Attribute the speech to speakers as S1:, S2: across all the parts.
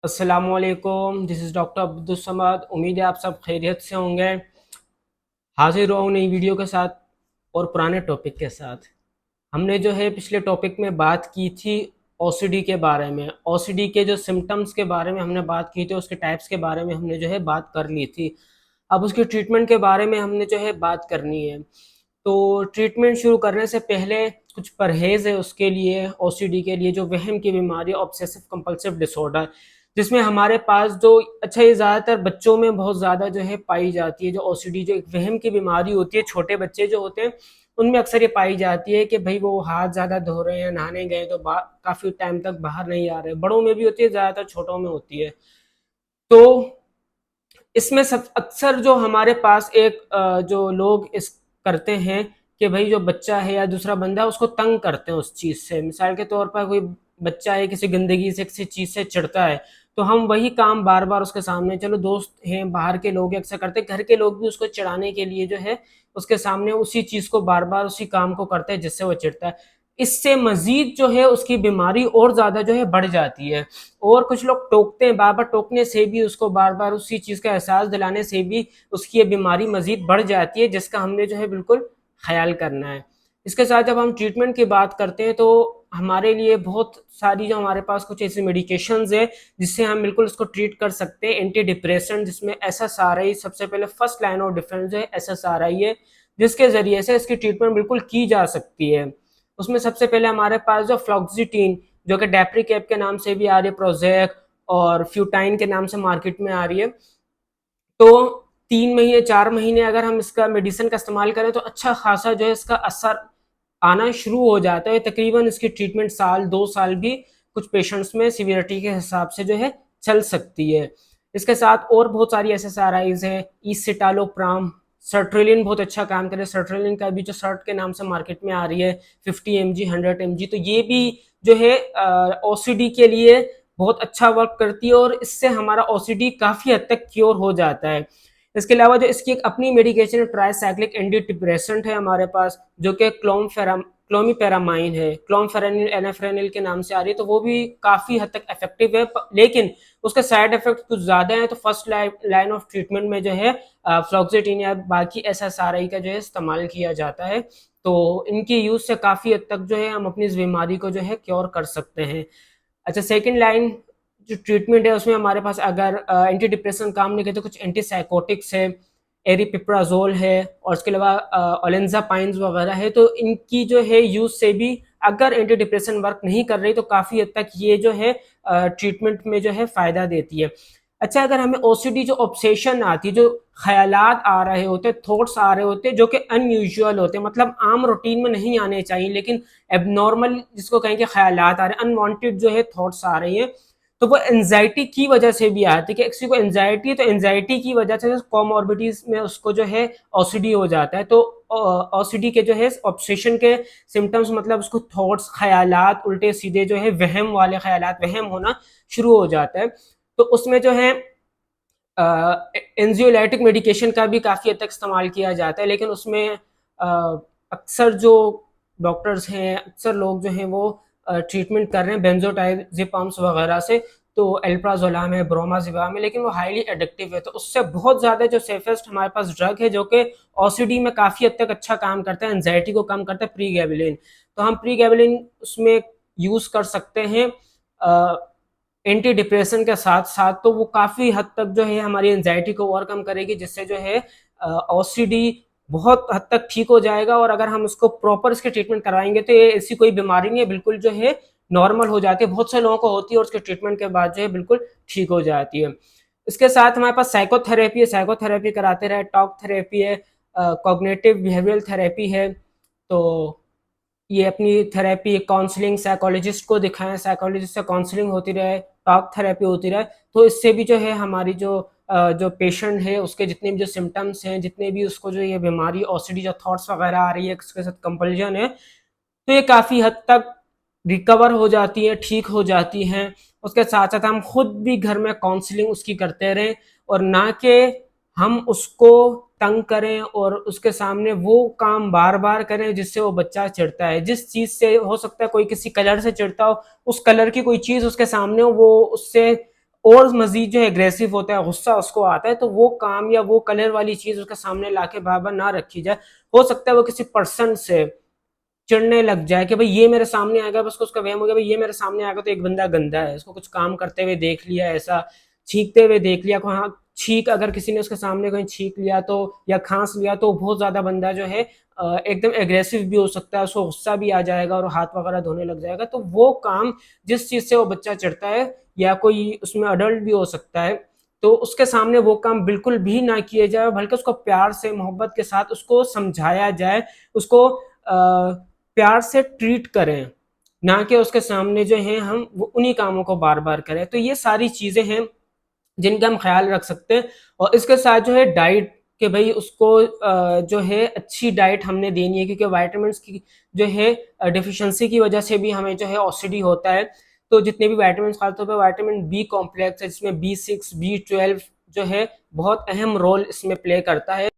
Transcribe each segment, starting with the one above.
S1: अस्सलामुअलैकुम, this is doctor Abdul Samad. उम्मीद है आप सब खैरियत से होंगे। हाजिर हूँ नई वीडियो के साथ और पुराने टॉपिक के साथ। हमने जो है पिछले टॉपिक में बात की थी ओसीडी के बारे में। ओसीडी के जो सिम्टम्स के बारे में हमने बात की थी, उसके टाइप्स के बारे में हमने जो है बात कर ली थी। अब उसके ट्रीटमेंट के बारे में हमने जो है बात करनी है। तो ट्रीटमेंट शुरू करने से पहले कुछ परहेज़ है उसके लिए, ओसीडी के लिए, जो वहम की बीमारी ऑब्सेसिव कंपल्सिव डिसऑर्डर, जिसमें हमारे पास जो अच्छा ये ज़्यादातर बच्चों में बहुत ज़्यादा जो है पाई जाती है। जो ओसीडी जो एक वहम की बीमारी होती है, छोटे बच्चे जो होते हैं उनमें अक्सर ये पाई जाती है कि भाई वो हाथ ज़्यादा धो रहे हैं, नहाने गए तो काफ़ी टाइम तक बाहर नहीं आ रहे। बड़ों में भी होती है, ज़्यादातर छोटों में होती है। तो इसमें सब अक्सर जो हमारे पास एक जो लोग इस करते हैं कि भाई जो बच्चा है या दूसरा बंदा है उसको तंग करते हैं उस चीज़ से। मिसाल के तौर पर कोई बच्चा है, किसी गंदगी से किसी चीज़ से चिढ़ता है, तो हम वही काम बार बार उसके सामने, चलो दोस्त हैं बाहर के लोग अक्सर करते हैं, घर के लोग भी उसको चिढ़ाने के लिए जो है उसके सामने उसी चीज़ को बार बार उसी काम को करते हैं जिससे वो चिढ़ता है। इससे मजीद जो है उसकी बीमारी और ज़्यादा जो है बढ़ जाती है। और कुछ लोग टोकते हैं, बार बार टोकने से भी, उसको बार बार उसी चीज़ का एहसास दिलाने से भी उसकी ये बीमारी मजीद बढ़ जाती है, जिसका हमने जो है बिल्कुल ख्याल करना है। इसके साथ जब हम ट्रीटमेंट की बात करते हैं तो हमारे लिए बहुत सारी जो हमारे पास कुछ ऐसी मेडिकेशंस है जिससे हम बिल्कुल उसको ट्रीट कर सकते हैं। एंटी डिप्रेसेंट, जिसमें SSRI सबसे पहले फर्स्ट लाइन ऑफ डिफेंस है, SSRI है, जिसके ज़रिए से इसकी ट्रीटमेंट बिल्कुल की जा सकती है। उसमें सबसे पहले हमारे पास जो फ्लॉक्सिटीन, जो कि डेप्रीकेप के नाम से भी आ रही है, प्रोजेक और फ्यूटाइन के नाम से मार्केट में आ रही है। तो 3 महीने 4 महीने अगर हम इसका मेडिसिन का इस्तेमाल करें तो अच्छा खासा जो है इसका असर आना शुरू हो जाता है। तकरीबन इसकी ट्रीटमेंट साल 2 साल भी कुछ पेशेंट्स में सीवियरिटी के हिसाब से जो है चल सकती है। इसके साथ और बहुत सारी SSRIs है, ईसिटालोप्राम, सर्ट्रेलिन बहुत अच्छा काम करे। सर्ट्रेलिन का भी जो सर्ट के नाम से मार्केट में आ रही है 50 mg 100 mg, तो ये भी जो है OCD के लिए बहुत अच्छा वर्क करती है और इससे हमारा OCD काफ़ी हद तक क्योर हो जाता है। इसके अलावा जो इसकी एक अपनी मेडिकेशन ट्राईसाइक्लिक एंटी डिप्रेसेंट है हमारे पास, जो कि क्लोमीपेरामाइन है, क्लोमफेरेनिल एनाफ्रेनिल के नाम से आ रही है, तो वो भी काफ़ी हद तक इफेक्टिव है, लेकिन उसके साइड इफेक्ट कुछ ज़्यादा हैं। तो फर्स्ट लाइन ऑफ ट्रीटमेंट में जो है फ्लॉक्सिटिन या बाकी SSRI का जो है इस्तेमाल किया जाता है। तो इनकी यूज़ से काफ़ी हद तक जो है हम अपनी इस बीमारी को जो है क्योर कर सकते हैं। अच्छा, सेकंड लाइन जो ट्रीटमेंट है उसमें हमारे पास अगर एंटी डिप्रेशन काम नहीं करते, कुछ एंटी साइकोटिक्स है, एरिपिप्राजोल है और उसके अलावा ओलेंजापाइन्स वगैरह है, तो इनकी जो है यूज से भी अगर एंटी डिप्रेशन वर्क नहीं कर रही तो काफ़ी हद तक ये जो है ट्रीटमेंट में जो है फ़ायदा देती है। अच्छा, अगर हमें OCD जो ऑब्सेशन आती है, जो ख्यालात आ रहे होते, थॉट्स आ रहे होते जो कि अनयूजुअल होते, मतलब आम रूटीन में नहीं आने चाहिए, लेकिन एबनॉर्मल जिसको कहें कि ख्यालात आ रहे हैं, अनवांटेड जो है थॉट्स आ रही हैं, तो वो एनजाइटी की वजह से भी आती है। कि किसी को एनजाइटी है तो एनजाइटी की वजह से कॉमॉर्बिडीज में उसको जो है OCD हो जाता है। तो OCD के जो है ऑब्सेशन के सिम्टम्स, मतलब उसको थॉट्स, ख्यालात उल्टे सीधे जो है वहम वाले ख्यालात, वहम होना शुरू हो जाता है। तो उसमें जो है एंजियोलाइटिक मेडिकेशन का भी काफ़ी हद तक इस्तेमाल किया जाता है, लेकिन उसमें अक्सर जो डॉक्टर्स हैं, अक्सर लोग जो हैं वो ट्रीटमेंट कर रहे हैं बेंजोडाइजेपाम्स वगैरह से। तो एल्प्राजोलाम है, ब्रोमाजिबाम है, लेकिन वो हाईली एडिक्टिव है। तो उससे बहुत ज़्यादा जो सेफेस्ट हमारे पास ड्रग है जो कि OCD में काफ़ी हद तक अच्छा काम करता है, एंजाइटी को कम करता है, प्रीगैबलिन। तो हम प्रीगैबलिन उसमें यूज़ कर सकते हैं एंटी डिप्रेशन के साथ साथ। तो वो काफ़ी हद तक जो है हमारी एंजाइटी को ओवरकम करेगी, जिससे जो है OCD बहुत हद तक ठीक हो जाएगा। और अगर हम उसको प्रॉपर इसके ट्रीटमेंट कराएंगे तो ये ऐसी कोई बीमारी नहीं है, बिल्कुल जो है नॉर्मल हो जाती है। बहुत से लोगों को होती है और उसके ट्रीटमेंट के बाद जो है बिल्कुल ठीक हो जाती है। इसके साथ हमारे पास साइकोथेरेपी है, साइकोथेरेपी कराते रहे, टॉक थेरेपी है, कॉग्निटिव बिहेवियरल थेरेपी है। तो ये अपनी थेरेपी काउंसलिंग, साइकोलॉजिस्ट को दिखाएं, साइकोलॉजिस्ट से काउंसलिंग होती रहे, टॉक थेरेपी होती रहे, तो इससे भी जो है हमारी जो पेशेंट है उसके जितने भी जो सिम्टम्स हैं, जितने भी उसको जो ये बीमारी OCD जो थॉट्स वगैरह आ रही है, उसके साथ कंपल्जन है, तो ये काफ़ी हद तक रिकवर हो जाती है, ठीक हो जाती हैं। उसके साथ साथ हम खुद भी घर में काउंसलिंग उसकी करते रहें और ना कि हम उसको तंग करें और उसके सामने वो काम बार बार करें जिससे वो बच्चा चिढ़ता है। जिस चीज़ से हो सकता है कोई किसी कलर से चिढ़ता हो, उस कलर की कोई चीज़ उसके सामने हो, वो उससे और मजीद जो है एग्रेसिव होता है, गुस्सा उसको आता है, तो वो काम या वो कलर वाली चीज उसके सामने लाके बार बार ना रखी जाए। हो सकता है वो किसी पर्सन से चिढ़ने लग जाए कि भाई ये मेरे सामने आएगा, बस उसका वहम हो गया भाई ये मेरे सामने आएगा तो एक बंदा गंदा है, इसको कुछ काम करते हुए देख लिया, ऐसा छींकते हुए देख लिया, को हाँ छींक अगर किसी ने उसके सामने कहीं छींक लिया तो या खांस लिया तो बहुत ज्यादा बंदा जो है एकदम एग्रेसिव भी हो सकता है, उसको गुस्सा भी आ जाएगा और हाथ वगैरह धोने लग जाएगा। तो वो काम जिस चीज से वो बच्चा चिढ़ता है या कोई उसमें अडल्ट भी हो सकता है, तो उसके सामने वो काम बिल्कुल भी ना किए जाए, बल्कि उसको प्यार से मोहब्बत के साथ उसको समझाया जाए, उसको प्यार से ट्रीट करें, ना कि उसके सामने जो है हम वो उन्हीं कामों को बार बार करें। तो ये सारी चीजें हैं जिनका हम ख्याल रख सकते हैं। और इसके साथ जो है डाइट, कि भाई उसको जो है अच्छी डाइट हमने देनी है, क्योंकि वाइटामिन की जो है डिफिशियंसी की वजह से भी हमें जो है ओसिडी होता है। तो जितने भी वाइटामिन, खासतौर पर वाइटामिन बी कॉम्प्लेक्स है जिसमें B6 B12 जो है बहुत अहम रोल इसमें प्ले करता है,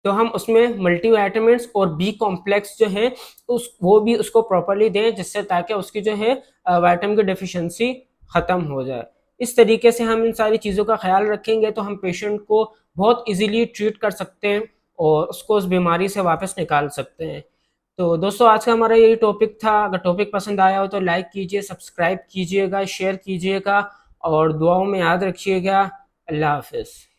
S1: तो हम उसमें मल्टीविटामिन्स और बी कॉम्प्लेक्स जो है उस वो भी उसको प्रॉपरली दें, जिससे ताकि उसकी जो है विटामिन की डेफिशिएंसी ख़त्म हो जाए। इस तरीके से हम इन सारी चीज़ों का ख्याल रखेंगे तो हम पेशेंट को बहुत इजीली ट्रीट कर सकते हैं और उसको उस बीमारी से वापस निकाल सकते हैं। तो दोस्तों आज का हमारा यही टॉपिक था। अगर टॉपिक पसंद आया हो तो लाइक कीजिए, सब्सक्राइब कीजिएगा, शेयर कीजिएगा और दुआओं में याद रखिएगा। अल्लाह हाफिज़।